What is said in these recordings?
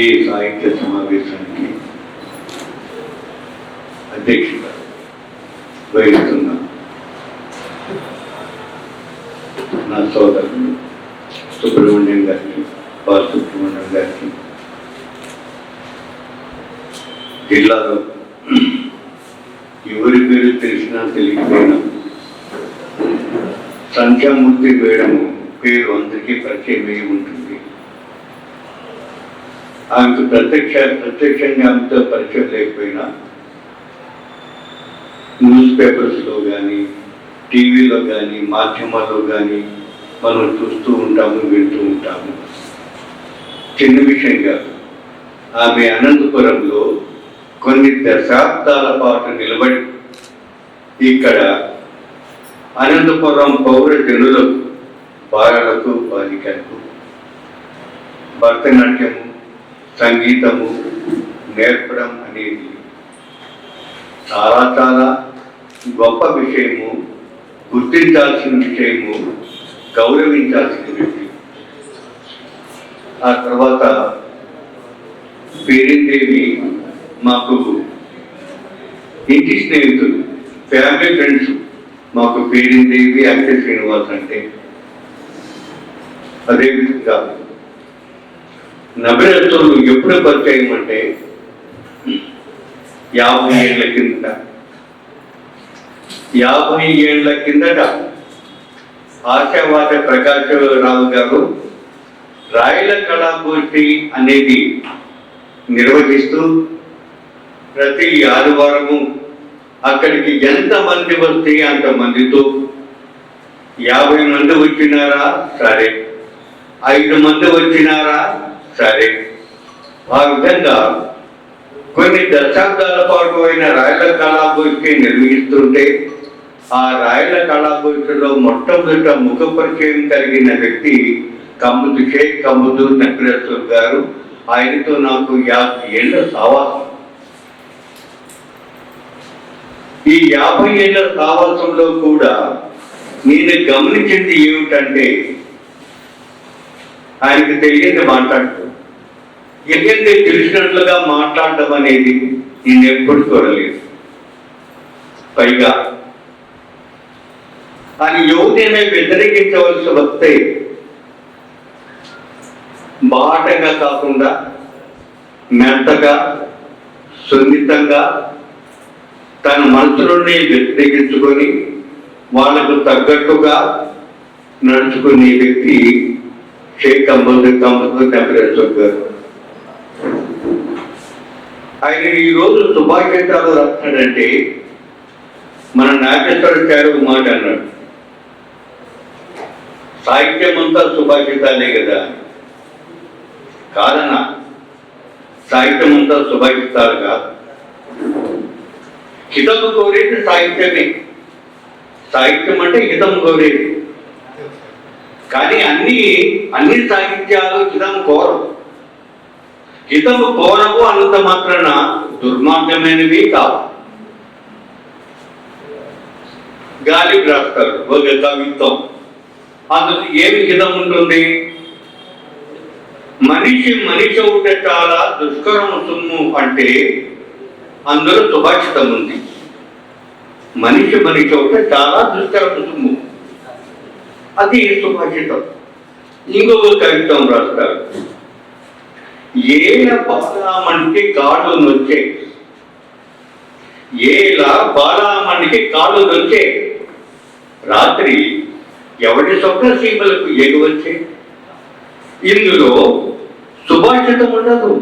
ఈ సాహిత్య సమావేశానికి అధ్యక్షుడు వహిస్తున్న నా సోదరుడు సుబ్రహ్మణ్యం గారికి, బాలసుబ్రహ్మణ్యం గారికి, జిల్లాలో ఎవరి పేరు తెలిసినా తెలియకపోయినా సంఖ్యామూర్తి మేడం పేరు అందరికీ పరిచయమై ఉంటుంది. ఆమెకు ప్రత్యక్షంగా ఆమెతో పరిచయం లేకపోయినా న్యూస్ పేపర్స్లో కానీ, టీవీలో కానీ, మాధ్యమాల్లో కానీ మనం చూస్తూ ఉంటాము, వింటూ ఉంటాము. చిన్న విషయం కాదు. ఆమె అనంతపురంలో కొన్ని దశాబ్దాల పాటు నిలబడి ఇక్కడ అనంతపురం పౌర జనులకు, బాలలకు, బాలికలకు భరతనాట్యము, సంగీతము నేర్పడం అనేది చాలా చాలా గొప్ప విషయము, గుర్తించాల్సిన విషయము, గౌరవించాల్సిన విషయం. ఆ తర్వాత పేరిందేవి మాకు ఇంటి స్నేహితులు, ఫ్యామిలీ ఫ్రెండ్స్. మాకు పేరిందేవి, యాక్టర్ శ్రీనివాస్ అంటే. అదేవిధంగా నవరత్నాలు ఎప్పుడు పరిచయం అంటే 50 ఏళ్ల కిందట 50 ఏళ్ల కిందట ఆశావాద ప్రకాశరావు గారు రాయల కళాగోష్ఠి అనేది నిర్వహిస్తూ ప్రతి ఆదివారము అక్కడికి ఎంతమంది వస్తే అంతమందితో 50 మంది వచ్చినారా సరే, 5 మంది వచ్చినారా సరే, ఆ విధంగా కొన్ని దశాబ్దాల పాటు అయిన రాయల కళాగోష్ఠి నిర్వహిస్తుంటే ఆ రాయల కళాగోష్ఠిలో మొట్టమొదట ముఖ పరిచయం కలిగిన వ్యక్తి షేక్ కమ్ముదు నక్రేశ్వర్ గారు. ఆయనతో నాకు 50 ఏళ్ల సావాసం. ఈ 50 ఏళ్ల సావాసంలో కూడా నేను గమనించింది ఏమిటంటే, ఆయనకు తెలియదు మాట్లాడటం, ఎందుకంటే తెలిసినట్లుగా మాట్లాడటం అనేది నేను ఎప్పుడు చూడలేదు. పైగా ఆయన యువతనే వ్యతిరేకించవలసి వస్తే బాటగా కాకుండా మెత్తగా, సున్నితంగా తన మనసులోనే వ్యతిరేకించుకొని వాళ్లకు తగ్గట్టుగా నడుచుకునే వ్యక్తి షేక్ కమ్ముదు నక్రేశ్వర్ గారు. ఆయన ఈరోజు సుభాషితాలు రాస్తాడంటే మన నాగేశ్వరాచార్య మాట అన్నాడు, సాహిత్యం అంతా సుభాషితాలే కదా. కాదన్నా, సాహిత్యం అంతా సుభాషితాలు కాదు. హితము కోరేది సాహిత్యమే. సాహిత్యం అంటే హితం కోరేది. కానీ అన్ని సాహిత్యాలు హితం కోరవు. హితము కోరవు అన్నంత మాత్రాన దుర్మార్గమైనవి కావు. గాలికి రాస్తారు ఒక కవిత్వం, అందులో ఏమి హితం ఉంటుంది? మనిషి ఉంటే చాలా దుష్కరము సొమ్ము అంటే అందులో సుభాషితం ఉంది. మనిషి ఉంటే చాలా దుష్కరము సొమ్ము, అది సుభాషితం. ఇంకొక కవిత్వం రాస్తారు, ఏల బాలామణికి కాళ్ళు నొచ్చే, ఏల బాలామణికి కాళ్ళు నొచ్చే, రాత్రి ఎవరి స్వప్న సీమలకు ఎగవచ్చే. ఇందులో సుభాషితం ఉండదు,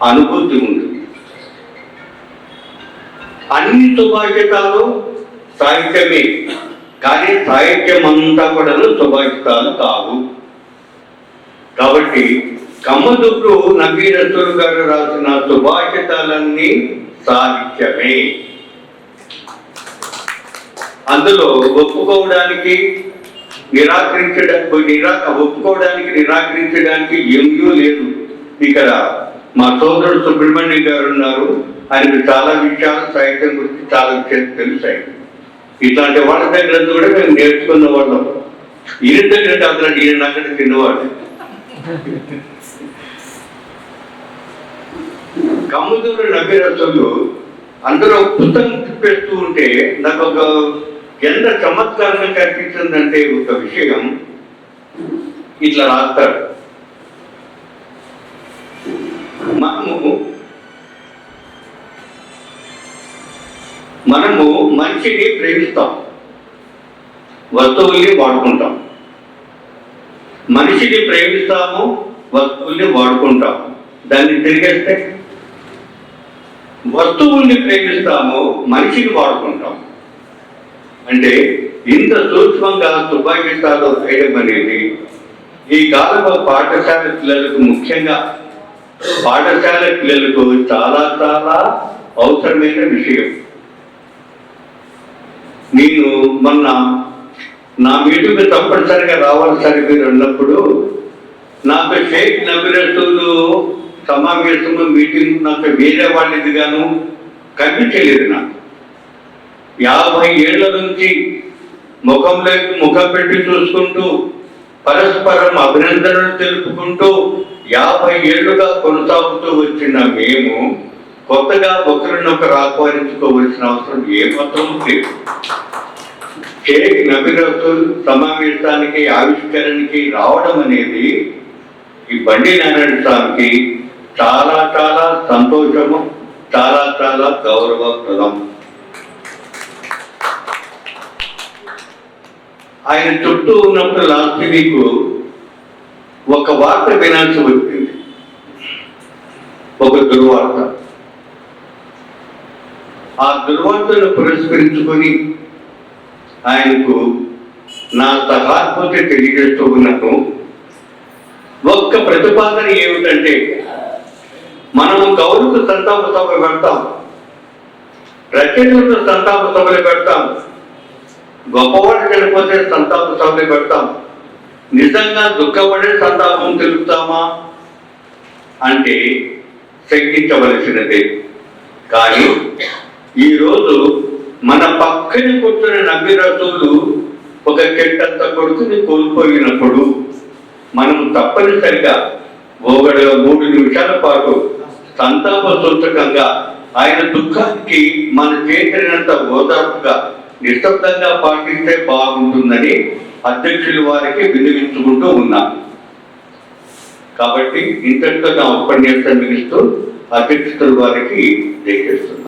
అనుభూతి ఉంటుంది. అన్ని సుభాషితాలు సాహిత్యమే, కానీ సాహిత్యం అంతా కూడా సుభాషితాలు కావు. కాబట్టి కమ్మదుర్రు నక్రేశ్వర్ గారు రాసిన సుభాషితాలన్నీ సాహిత్యమే. అందులో ఒప్పుకోవడానికి నిరాకరించడానికి ఏమీ లేదు. ఇక్కడ మా సోదరుడు సుబ్రహ్మణ్యం గారు ఉన్నారు, ఆయనకు చాలా విషయాలు సాహిత్యం గురించి చాలా విషయాలు తెలుసాయి. ఇట్లాంటి వాళ్ళ దగ్గర కూడా మేము నేర్చుకున్న వాళ్ళం. ఈయన దగ్గర కాదు, ఈయన అక్కడ తిన్నవాడు. కమ్ముదూరు నబీరసోలు అందరూ పుస్తకం తిప్పేస్తూ ఉంటే నాకు ఒక ఎంత చమత్కారంగా కనిపించిందంటే ఒక విషయం ఇట్లా రాస్తాడు. మనము మనిషిని ప్రేమిస్తాం, వస్తువుల్ని వాడుకుంటాం. మనిషిని ప్రేమిస్తాము, వస్తువుల్ని వాడుకుంటాం. దాన్ని తిరిగేస్తే వస్తువుల్ని ప్రేమిస్తాము, మనిషిని వాడుకుంటాం. అంటే ఇంత సూక్ష్మంగా తుపాకీస్తాలో వేయడం అనేది ఈ కాలంలో పాఠశాల పిల్లలకు, ముఖ్యంగా పాఠశాల పిల్లలకు చాలా చాలా అవసరమైన విషయం. నేను మొన్న నా మీటింగ్ తప్పనిసరిగా రావాల్సరి మీరు అన్నప్పుడు నాకు షేక్ నబీరసోలు సమావేశంలో మీటింగ్ నాకు వేరే వాళ్ళదిగాను కనిపించలేదు. నాకు 50 ఏళ్ల నుంచి ముఖంలోకి ముఖం పెట్టి చూసుకుంటూ పరస్పరం అభినందనలు తెలుపుకుంటూ 50 ఏళ్లుగా కొనసాగుతూ వచ్చిన మేము కొత్తగా ఒకరినొకరు ఆహ్వానించుకోవాల్సిన అవసరం ఏమాత్రం లేదు. షేక్ నబీరసోలు సమావేశానికి, ఆవిష్కరణకి రావడం అనేది ఈ బండి నారాయణ స్వామికి చాలా చాలా సంతోషము, చాలా చాలా గౌరవప్రదం. ఆయన చుట్టూ ఉన్నప్పుడు లాస్ట్ వీక్ ఒక వార్త వినాల్సి వచ్చింది, ఒక దుర్వార్త. ఆ దుర్వార్తను పురస్కరించుకొని ఆయనకు నా సహానుభూతి తెలియజేస్తూ ఉన్నాను. ఒక్క ప్రతిపాదన ఏమిటంటే, మనము కౌలుకు సంతాప సభ పెడతాం, రచయితలకు సంతాప సభలు పెడతాం, గొప్పవాడు చనిపోతే సంతాప సభలు పెడతాం. నిజంగా దుఃఖపడే సంతాపం తెలుపుతామా అంటే శంకించవలసినదే. కానీ ఈరోజు మన పక్కన కూర్చున్న నబీరసోలు ఒక చెట్టంత కొడుకుని కోల్పోయినప్పుడు మనం తప్పనిసరిగా 3 నిమిషాల పాటు సంతాప సూచకంగా ఆయన దుఃఖానికి మన చేసినంత ఓదార్పుగా నిశ్శబ్దంగా పాటిస్తే బాగుంటుందని అధ్యక్షుల వారికి వినిపించుకుంటూ ఉన్నాం. కాబట్టి ఇంతటితో నా ఉపన్యాసం ముగిస్తూ అధ్యక్షుల వారికి తెలియజేస్తున్నాను.